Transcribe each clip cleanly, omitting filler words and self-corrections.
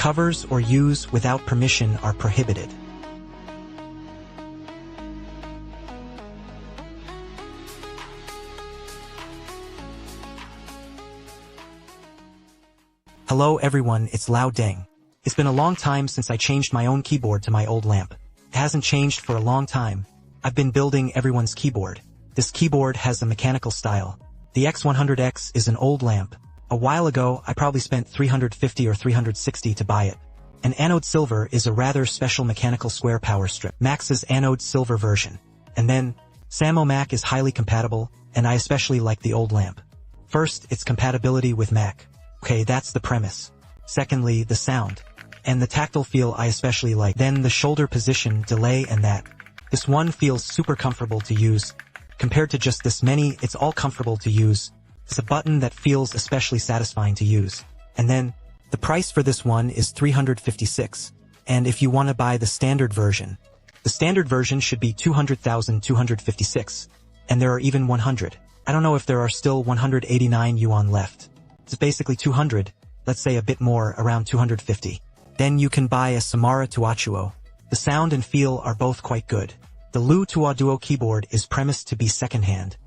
covers or use without permission are prohibited. Hello everyone, it's Lao Deng. It's been a long time since I changed my own keyboard to my old lamp. It hasn't changed for a long time. I've been building everyone's keyboard. This keyboard has a mechanical style. The X100X is an old lamp. A while ago, I probably spent $350 or $360 to buy it. An anode silver is a rather special mechanical square power strip. Max's anode silver version. And then, Samo Mac is highly compatible, and I especially like the old lamp. First, its compatibility with Mac. Okay, that's the premise. Secondly, the sound. And the tactile feel I especially like. Then the shoulder position, delay and that. This one feels super comfortable to use. Compared to just this many, it's all comfortable to use. It's a button that feels especially satisfying to use. And then, the price for this one is $356. And if you want to buy the standard version should be $200,256. And there are even 100. I don't know if there are still 189 yuan left. It's basically 200, let's say a bit more, around 250. Then you can buy a Samara Tuachuo. The sound and feel are both quite good. The Lu Tuaduo keyboard is premised to be secondhand.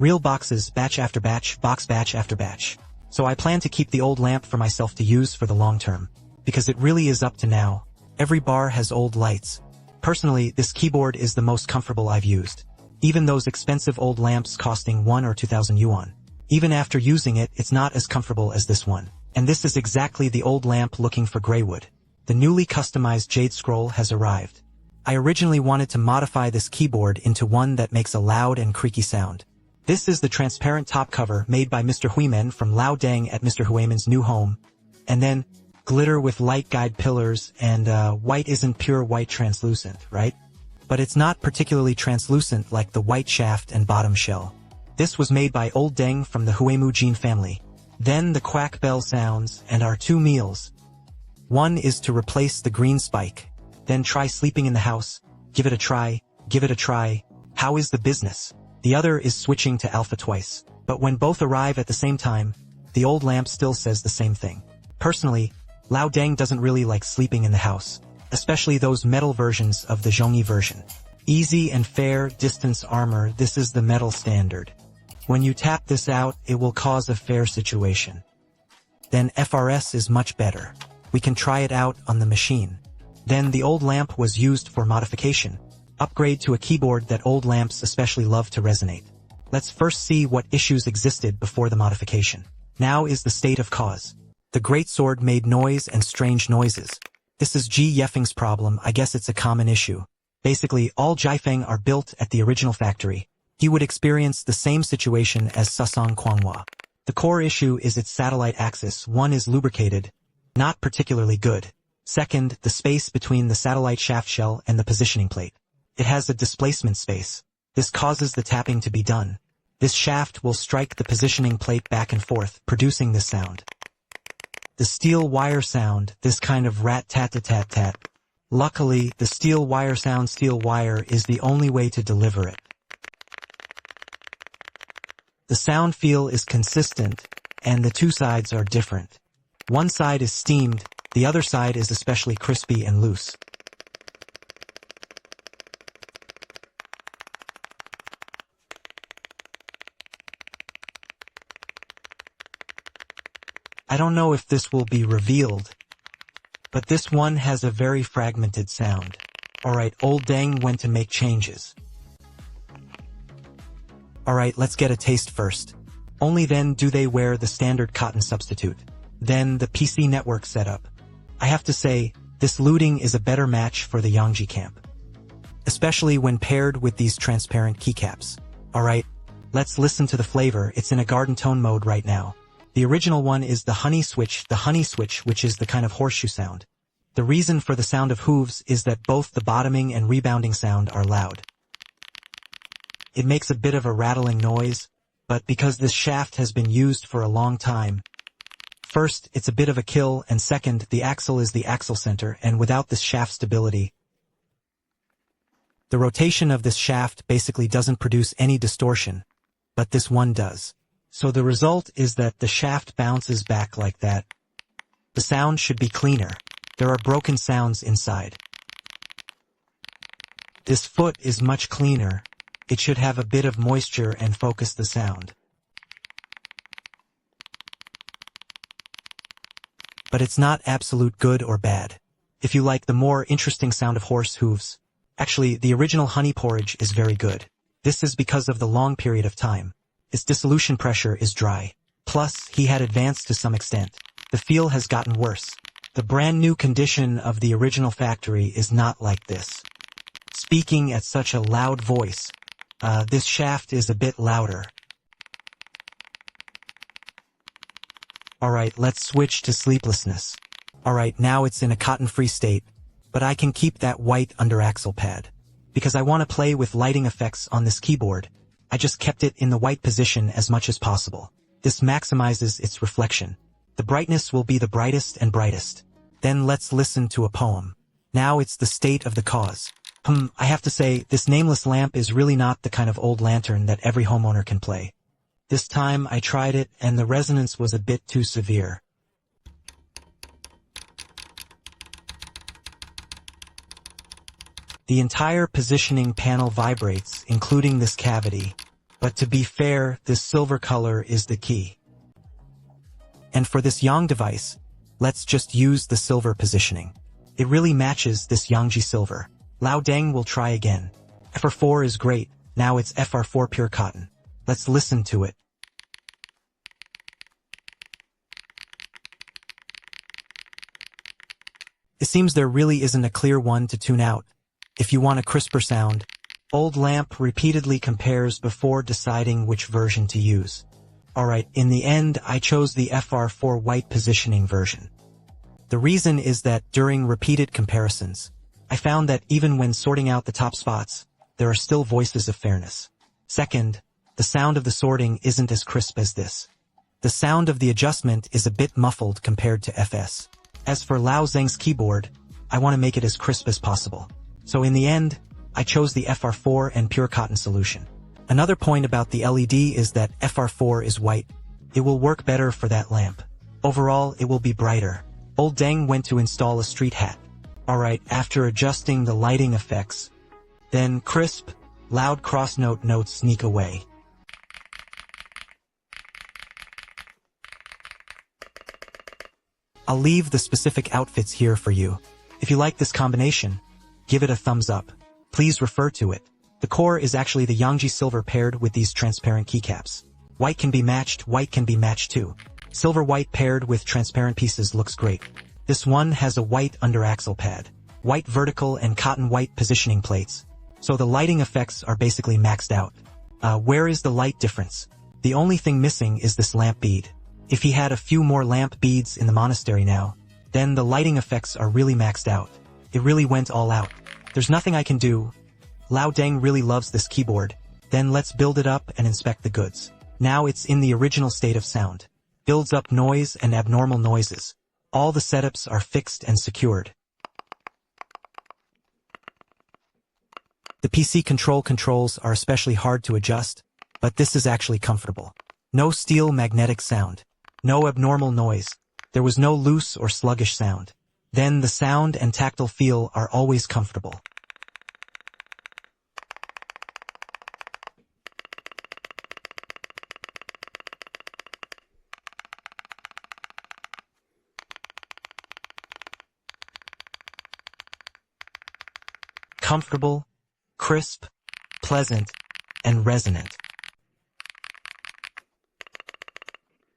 Real boxes, batch after batch, box batch after batch. So I plan to keep the old lamp for myself to use for the long term. Because it really is up to now. Every bar has old lights. Personally, this keyboard is the most comfortable I've used. Even those expensive old lamps costing 1 or 2,000 yuan. Even after using it, it's not as comfortable as this one. And this is exactly the old lamp looking for greywood. The newly customized Jade Scroll has arrived. I originally wanted to modify this keyboard into one that makes a loud and creaky sound. This is the transparent top cover made by Mr. Huimen from Lao Deng at Mr. Huimen's new home. And then, glitter with light guide pillars, and white isn't pure white translucent, right? But it's not particularly translucent like the white shaft and bottom shell. This was made by Old Deng from the Huemu Jin family. Then the quack bell sounds and our 2 meals. One is to replace the green spike. Then try sleeping in the house. Give it a try. Give it a try. How is the business? The other is switching to alpha twice. But when both arrive at the same time, the old lamp still says the same thing. Personally, Lao Deng doesn't really like sleeping in the house. Especially those metal versions of the Zhongyi version. Easy and fair distance armor, this is the metal standard. When you tap this out, it will cause a fair situation. Then FRS is much better. We can try it out on the machine. Then the old lamp was used for modification. Upgrade to a keyboard that old lamps especially love to resonate. Let's first see what issues existed before the modification. Now is the state of cause. The great sword made noise and strange noises. This is Ji Yefeng's problem. I guess it's a common issue. Basically, all Jifeng are built at the original factory. He would experience the same situation as Susong Quanghua. The core issue is its satellite axis. One is lubricated, not particularly good. Second, the space between the satellite shaft shell and the positioning plate. It has a displacement space. This causes the tapping to be done. This shaft will strike the positioning plate back and forth, producing this sound. The steel wire sound, this kind of rat-tat-tat-tat-tat. Luckily, the steel wire sound steel wire is the only way to deliver it. The sound feel is consistent, and the 2 sides are different. One side is steamed, the other side is especially crispy and loose. I don't know if this will be revealed, but this one has a very fragmented sound. Alright, Old Deng went to make changes. Alright, let's get a taste first. Only then do they wear the standard cotton substitute. Then the PC network setup. I have to say, this looting is a better match for the Yangji camp. Especially when paired with these transparent keycaps. Alright, let's listen to the flavor. It's in a garden tone mode right now. The original one is the honey switch, which is the kind of horseshoe sound. The reason for the sound of hooves is that both the bottoming and rebounding sound are loud. It makes a bit of a rattling noise, but because this shaft has been used for a long time, first, it's a bit of a kill, and second, the axle is the axle center, and without this shaft stability, the rotation of this shaft basically doesn't produce any distortion, but this one does. So the result is that the shaft bounces back like that. The sound should be cleaner. There are broken sounds inside. This foot is much cleaner. It should have a bit of moisture and focus the sound. But it's not absolute good or bad. If you like the more interesting sound of horse hooves, actually the original honey porridge is very good. This is because of the long period of time. Its dissolution pressure is dry. Plus, he had advanced to some extent. The feel has gotten worse. The brand new condition of the original factory is not like this. Speaking at such a loud voice, this shaft is a bit louder. Alright, let's switch to sleeplessness. Alright, now it's in a cotton-free state, but I can keep that white under-axle pad. Because I want to play with lighting effects on this keyboard, I just kept it in the white position as much as possible. This maximizes its reflection. The brightness will be the brightest and brightest. Then let's listen to a poem. Now it's the state of the cause. I have to say, this nameless lamp is really not the kind of old lantern that every homeowner can play. This time I tried it and the resonance was a bit too severe. The entire positioning panel vibrates, including this cavity. But to be fair, this silver color is the key. And for this Yang device, let's just use the silver positioning. It really matches this Yangji silver. Lao Deng will try again. FR4 is great, now it's FR4 pure cotton. Let's listen to it. It seems there really isn't a clear one to tune out. If you want a crisper sound, Old Lamp repeatedly compares before deciding which version to use. Alright, in the end, I chose the FR4 white positioning version. The reason is that during repeated comparisons, I found that even when sorting out the top spots, there are still voices of fairness. Second, the sound of the sorting isn't as crisp as this. The sound of the adjustment is a bit muffled compared to FS. As for Lao Zeng's keyboard, I want to make it as crisp as possible. So in the end, I chose the FR4 and pure cotton solution. Another point about the LED is that FR4 is white. It will work better for that lamp. Overall, it will be brighter. Old Deng went to install a street hat. Alright, after adjusting the lighting effects, then crisp, loud cross-note notes sneak away. I'll leave the specific outfits here for you. If you like this combination, give it a thumbs up. Please refer to it. The core is actually the Yangji silver paired with these transparent keycaps. White can be matched, white can be matched too. Silver white paired with transparent pieces looks great. This one has a white under-axle pad, white vertical and cotton white positioning plates. So the lighting effects are basically maxed out. Where is the light difference? The only thing missing is this lamp bead. If he had a few more lamp beads in the monastery now, then the lighting effects are really maxed out. It really went all out. There's nothing I can do. Lao Deng really loves this keyboard. Then let's build it up and inspect the goods. Now it's in the original state of sound. Builds up noise and abnormal noises. All the setups are fixed and secured. The PC controls are especially hard to adjust, but this is actually comfortable. No steel magnetic sound. No abnormal noise. There was no loose or sluggish sound. Then the sound and tactile feel are always comfortable. Comfortable, crisp, pleasant, and resonant.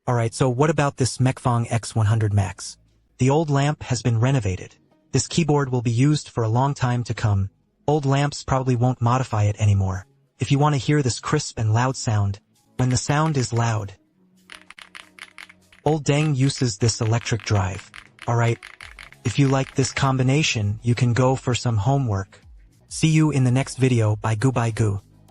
Alright, so what about this Mekfong X100 Max? The old lamp has been renovated. This keyboard will be used for a long time to come. Old lamps probably won't modify it anymore. If you want to hear this crisp and loud sound, when the sound is loud, Old Deng uses this electric drive. Alright, if you like this combination, you can go for some homework. See you in the next video. Bye goo.